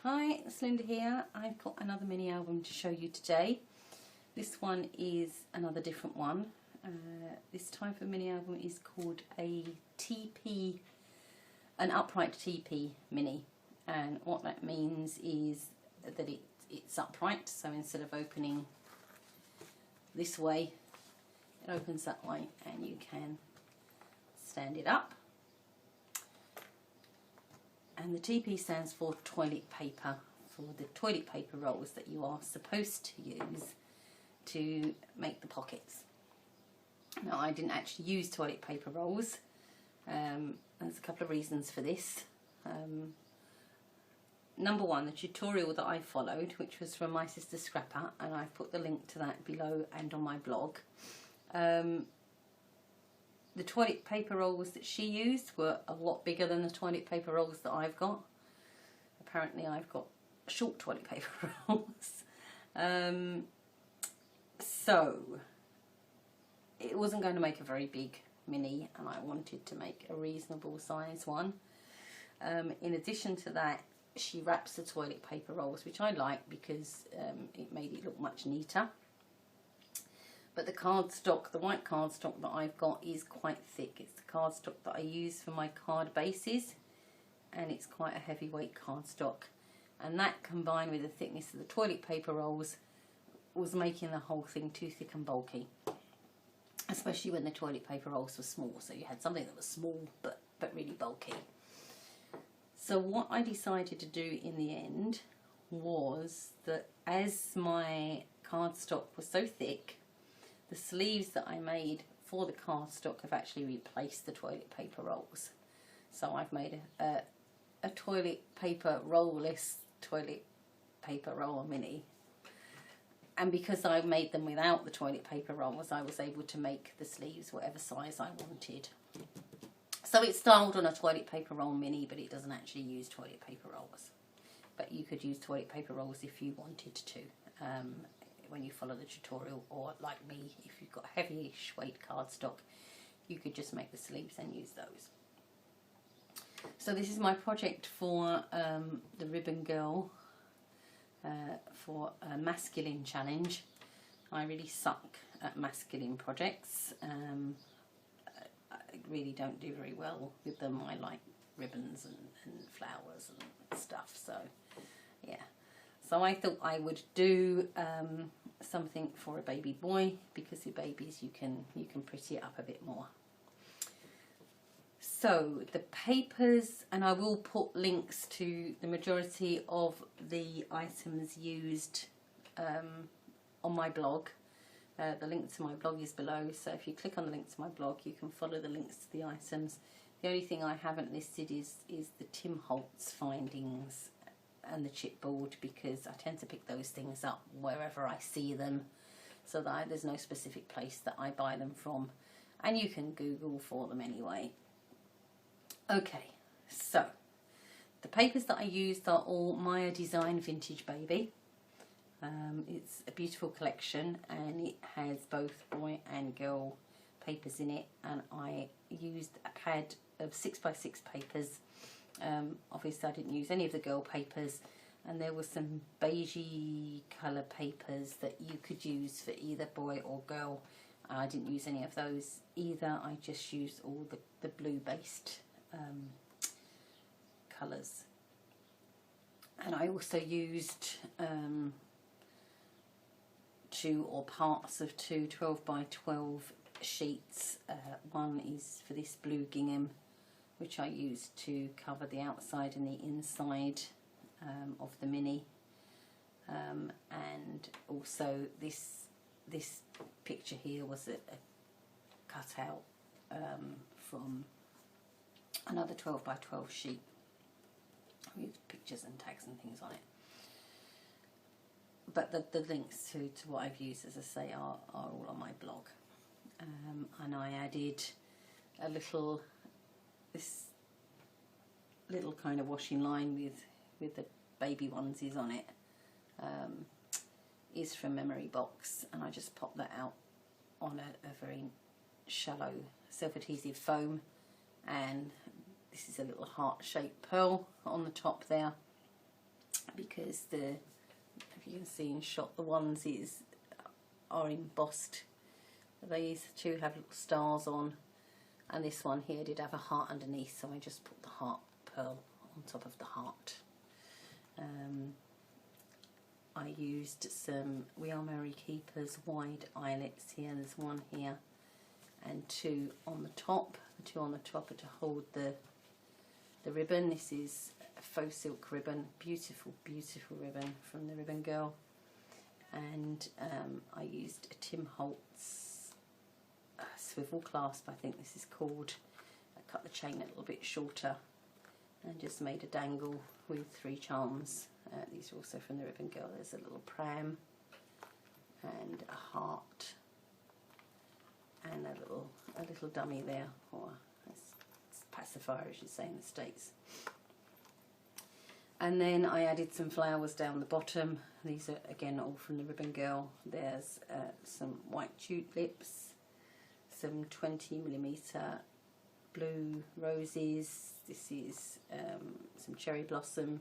Hi, it's Linda here. I've got another mini album to show you today. This one is another different one. This type of mini album is called a TP, an upright TP mini. And what that means is that it's upright, so instead of opening this way, it opens that way and you can stand it up. And the TP stands for toilet paper, for the toilet paper rolls that you are supposed to use to make the pockets. Now, I didn't actually use toilet paper rolls. There's a couple of reasons for this. Number one, the tutorial that I followed, which was from my sister Scrapper, and I've put the link to that below and on my blog. The toilet paper rolls that she used were a lot bigger than the toilet paper rolls that I've got. Apparently I've got short toilet paper rolls. So it wasn't going to make a very big mini, and I wanted to make a reasonable size one. In addition to that, she wraps the toilet paper rolls, which I like because it made it look much neater. But the cardstock, the white cardstock that I've got is quite thick. It's the cardstock that I use for my card bases, and it's quite a heavyweight cardstock. And that, combined with the thickness of the toilet paper rolls, was making the whole thing too thick and bulky. Especially when the toilet paper rolls were small, so you had something that was small but really bulky. So what I decided to do in the end was that, as my cardstock was so thick, the sleeves that I made for the cardstock have actually replaced the toilet paper rolls. So I've made a toilet paper roll-less toilet paper roll mini. And because I made them without the toilet paper rolls, I was able to make the sleeves whatever size I wanted. So it's styled on a toilet paper roll mini, but it doesn't actually use toilet paper rolls. But you could use toilet paper rolls if you wanted to. When you follow the tutorial, or like me, if you've got heavy-ish weight cardstock, you could just make the sleeves and use those. So this is my project for the Ribbon Girl for a masculine challenge. I really suck at masculine projects. I really don't do very well with them. I like ribbons and flowers and stuff, so yeah. So I thought I would do something for a baby boy, because with babies you can pretty it up a bit more. So the papers, and I will put links to the majority of the items used on my blog. The link to my blog is below, so if you click on the link to my blog, you can follow the links to the items. The only thing I haven't listed is the Tim Holtz findings and the chipboard, because I tend to pick those things up wherever I see them, so that there's no specific place that I buy them from, and you can Google for them anyway. Okay, so the papers that I used are all Maja Vintage Baby. It's a beautiful collection, and it has both boy and girl papers in it, and I used a pad of 6x6 papers. Obviously I didn't use any of the girl papers, and there were some beigey colour papers that you could use for either boy or girl. I didn't use any of those either. I just used all the blue based colours. And I also used two or parts of two 12x12 sheets. One is for this blue gingham, which I used to cover the outside and the inside of the mini, and also this picture here was a cutout from another 12x12 sheet with pictures and tags and things on it. But the links to what I've used, as I say, are all on my blog. And I added this little kind of washing line with the baby onesies on it, is from Memory Box, and I just popped that out on a very shallow self-adhesive foam, and this is a little heart-shaped pearl on the top there, because if you can see in shot, the onesies are embossed. These two have little stars on, and this one here did have a heart underneath, so I just put the heart pearl on top of the heart. I used some We Are Merry Keepers wide eyelets here. There's one here and two on the top. The two on the top are to hold the ribbon. This is a faux silk ribbon, beautiful, beautiful ribbon from the Ribbon Girl. And I used a Tim Holtz swivel clasp, I think this is called. I cut the chain a little bit shorter and just made a dangle with 3 charms. These are also from the Ribbon Girl. There's a little pram and a heart and a little dummy there, or it's pacifier, as you say in the States. And then I added some flowers down the bottom. These are again all from the Ribbon Girl. There's some white tulips, some 20mm blue roses. This is some cherry blossom,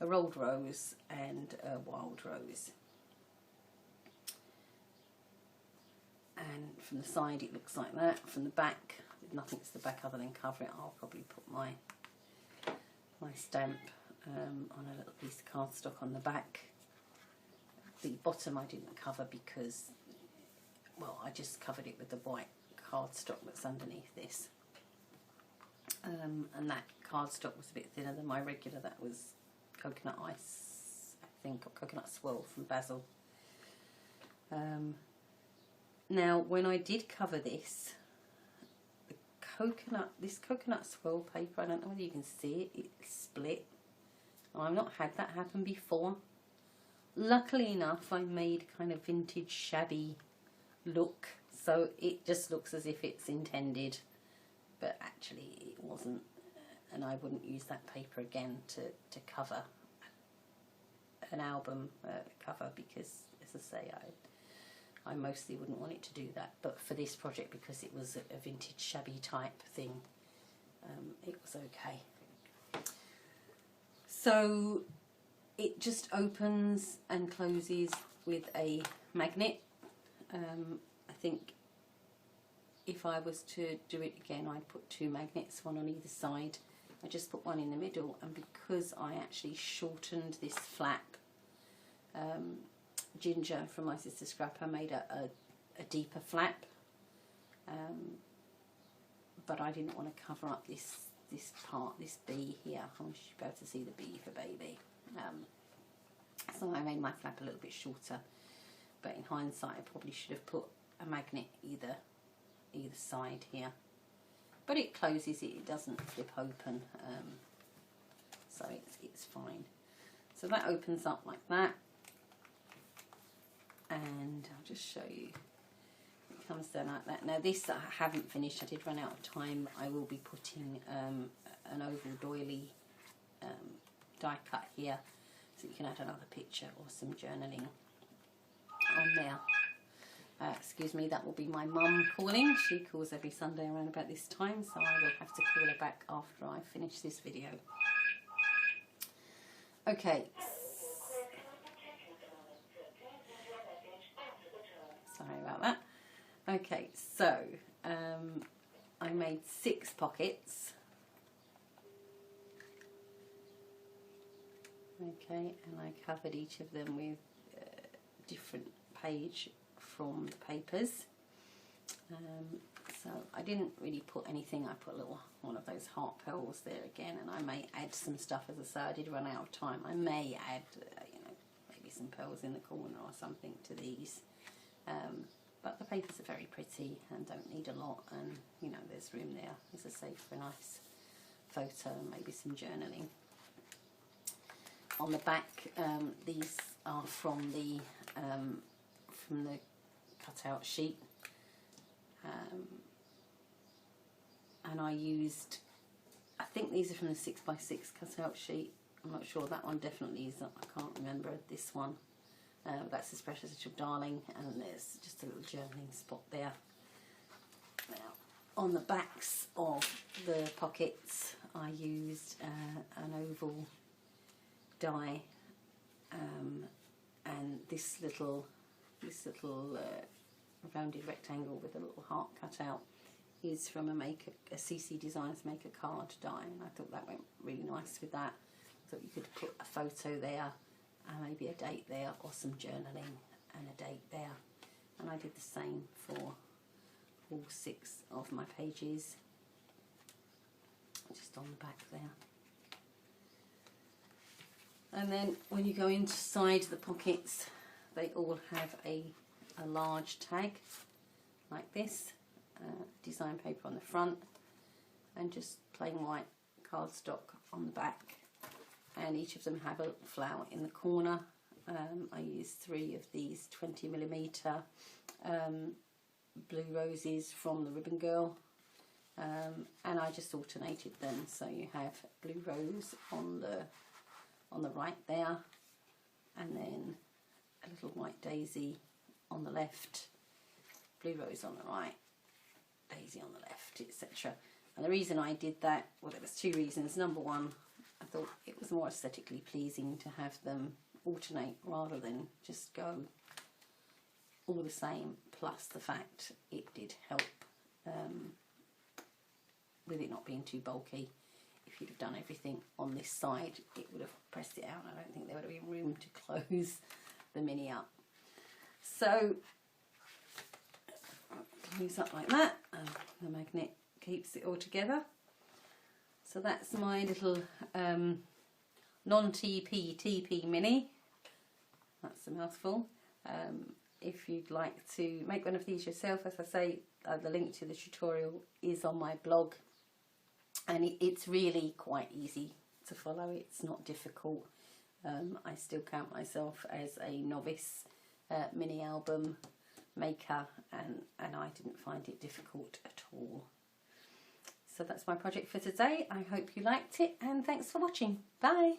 a rolled rose and a wild rose. And from the side it looks like that. From the back, nothing to the back other than cover it. I'll probably put my stamp on a little piece of cardstock on the back. The bottom I didn't cover because, well, I just covered it with the white cardstock that's underneath this. And that cardstock was a bit thinner than my regular. That was coconut ice, I think, or coconut swirl from Basil. Now, when I did cover this, this coconut swirl paper, I don't know whether you can see it, it split. I've not had that happen before. Luckily enough, I made kind of vintage shabby look, so it just looks as if it's intended, but actually it wasn't, and I wouldn't use that paper again to cover an album cover, because, as I say, I mostly wouldn't want it to do that, but for this project, because it was a vintage shabby type thing, it was okay. So it just opens and closes with a magnet. I think if I was to do it again, I'd put 2 magnets, one on either side. I just put one in the middle, and because I actually shortened this flap, Ginger from My Sister Scrapper made a deeper flap, but I didn't want to cover up this part, this B here. I want you to be able to see the B for baby. So I made my flap a little bit shorter, but in hindsight I probably should have put a magnet either side here. But it closes, it doesn't flip open, so it's fine. So that opens up like that, and I'll just show you. It comes down like that. Now this I haven't finished, I did run out of time. I will be putting an oval doily die cut here, so you can add another picture or some journaling on there. Excuse me, that will be my mum calling. She calls every Sunday around about this time, so I will have to call her back after I finish this video. Okay. Sorry about that. Okay, so I made 6 pockets. Okay, and I covered each of them with a different page from the papers. So I didn't really put anything. I put a little one of those heart pearls there again, and I may add some stuff. As I say, I did run out of time. I may add, you know, maybe some pearls in the corner or something to these. But the papers are very pretty and don't need a lot, and you know, there's room there, as I say, for a nice photo and maybe some journaling. On the back, these are from the cutout sheet, and I used, I think these are from the 6x6 cutout sheet. I'm not sure, that one definitely is, I can't remember this one. That's this Precious Little Darling, and there's just a little journaling spot there. Now, on the backs of the pockets, I used an oval die and this little rounded rectangle with a little heart cut out is from a CC Designs Make a Card die, and I thought that went really nice with that. I thought you could put a photo there and maybe a date there, or some journaling and a date there. And I did the same for all 6 of my pages, just on the back there. And then when you go inside the pockets, they all have a large tag like this, design paper on the front, and just plain white cardstock on the back. And each of them have a flower in the corner. I used 3 of these 20mm blue roses from the Ribbon Girl, and I just alternated them, so you have blue rose on the right there, and then a little white daisy on the left, blue rose on the right, daisy on the left, etc. And the reason I did that, well, there was 2 reasons. Number one, I thought it was more aesthetically pleasing to have them alternate rather than just go all the same, plus the fact it did help with it not being too bulky. If you'd have done everything on this side, it would have pressed it out. I don't think there would have been room to close the mini up. So close up like that, and the magnet keeps it all together. So that's my little non-TP TP mini. That's a mouthful. If you'd like to make one of these yourself, as I say, the link to the tutorial is on my blog, and it's really quite easy to follow. It's not difficult. I still count myself as a novice mini album maker, and I didn't find it difficult at all. So that's my project for today. I hope you liked it, and thanks for watching. Bye!